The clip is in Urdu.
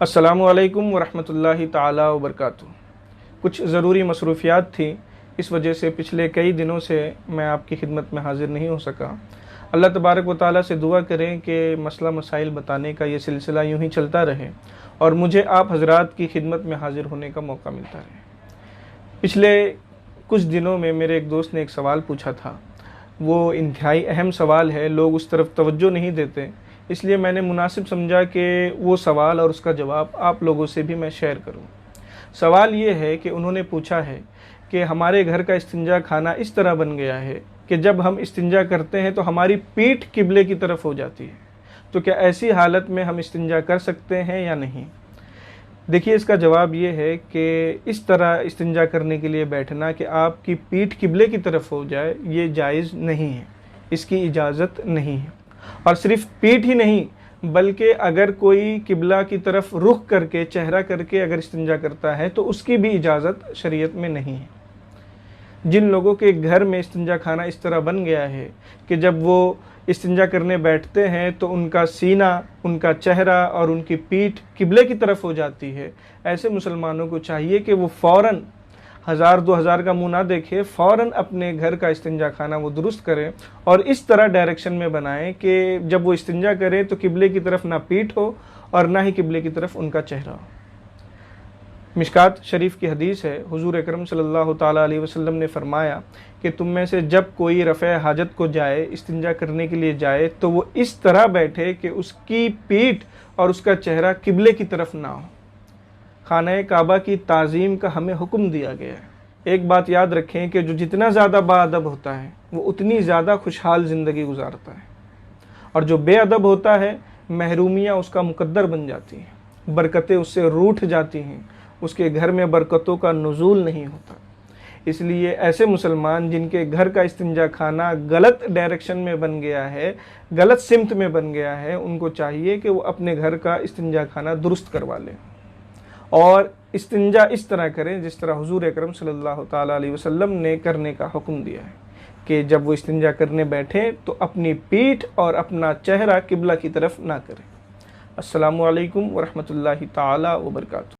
السلام علیکم ورحمۃ اللہ تعالی وبرکاتہ۔ کچھ ضروری مصروفیات تھیں، اس وجہ سے پچھلے کئی دنوں سے میں آپ کی خدمت میں حاضر نہیں ہو سکا۔ اللہ تبارک و تعالیٰ سے دعا کریں کہ مسئلہ مسائل بتانے کا یہ سلسلہ یوں ہی چلتا رہے اور مجھے آپ حضرات کی خدمت میں حاضر ہونے کا موقع ملتا رہے۔ پچھلے کچھ دنوں میں میرے ایک دوست نے ایک سوال پوچھا تھا، وہ انتہائی اہم سوال ہے، لوگ اس طرف توجہ نہیں دیتے، اس لیے میں نے مناسب سمجھا کہ وہ سوال اور اس کا جواب آپ لوگوں سے بھی میں شیئر کروں۔ سوال یہ ہے کہ انہوں نے پوچھا ہے کہ ہمارے گھر کا استنجا خانہ اس طرح بن گیا ہے کہ جب ہم استنجا کرتے ہیں تو ہماری پیٹھ قبلے کی طرف ہو جاتی ہے، تو کیا ایسی حالت میں ہم استنجا کر سکتے ہیں یا نہیں؟ دیکھیے، اس کا جواب یہ ہے کہ اس طرح استنجا کرنے کے لیے بیٹھنا کہ آپ کی پیٹھ قبلے کی طرف ہو جائے، یہ جائز نہیں ہے، اس کی اجازت نہیں ہے۔ اور صرف پیٹھ ہی نہیں بلکہ اگر کوئی قبلہ کی طرف رخ کر کے، چہرہ کر کے اگر استنجا کرتا ہے تو اس کی بھی اجازت شریعت میں نہیں ہے۔ جن لوگوں کے گھر میں استنجا خانہ اس طرح بن گیا ہے کہ جب وہ استنجا کرنے بیٹھتے ہیں تو ان کا سینہ، ان کا چہرہ اور ان کی پیٹھ قبلے کی طرف ہو جاتی ہے، ایسے مسلمانوں کو چاہیے کہ وہ فوراً 1000-2000 کا منہ نہ دیکھے، فوراً اپنے گھر کا استنجا خانہ وہ درست کریں اور اس طرح ڈائریکشن میں بنائیں کہ جب وہ استنجا کریں تو قبلے کی طرف نہ پیٹھ ہو اور نہ ہی قبلے کی طرف ان کا چہرہ ہو۔ مشکات شریف کی حدیث ہے، حضور اکرم صلی اللہ تعالیٰ علیہ وسلم نے فرمایا کہ تم میں سے جب کوئی رفع حاجت کو جائے، استنجا کرنے کے لیے جائے، تو وہ اس طرح بیٹھے کہ اس کی پیٹھ اور اس کا چہرہ قبلے کی طرف نہ ہو۔ خانہ کعبہ کی تعظیم کا ہمیں حکم دیا گیا ہے۔ ایک بات یاد رکھیں کہ جو جتنا زیادہ باادب ہوتا ہے وہ اتنی زیادہ خوشحال زندگی گزارتا ہے، اور جو بے ادب ہوتا ہے محرومیاں اس کا مقدر بن جاتی ہیں، برکتیں اس سے روٹھ جاتی ہیں، اس کے گھر میں برکتوں کا نزول نہیں ہوتا۔ اس لیے ایسے مسلمان جن کے گھر کا استنجا خانہ غلط ڈائریکشن میں بن گیا ہے، غلط سمت میں بن گیا ہے، ان کو چاہیے کہ وہ اپنے گھر کا استنجا خانہ درست کروا لیں اور استنجا اس طرح کریں جس طرح حضور اکرم صلی اللہ تعالیٰ علیہ وسلم نے کرنے کا حکم دیا ہے کہ جب وہ استنجا کرنے بیٹھیں تو اپنی پیٹھ اور اپنا چہرہ قبلہ کی طرف نہ کریں۔ السلام علیکم ورحمۃ اللہ تعالیٰ وبرکاتہ۔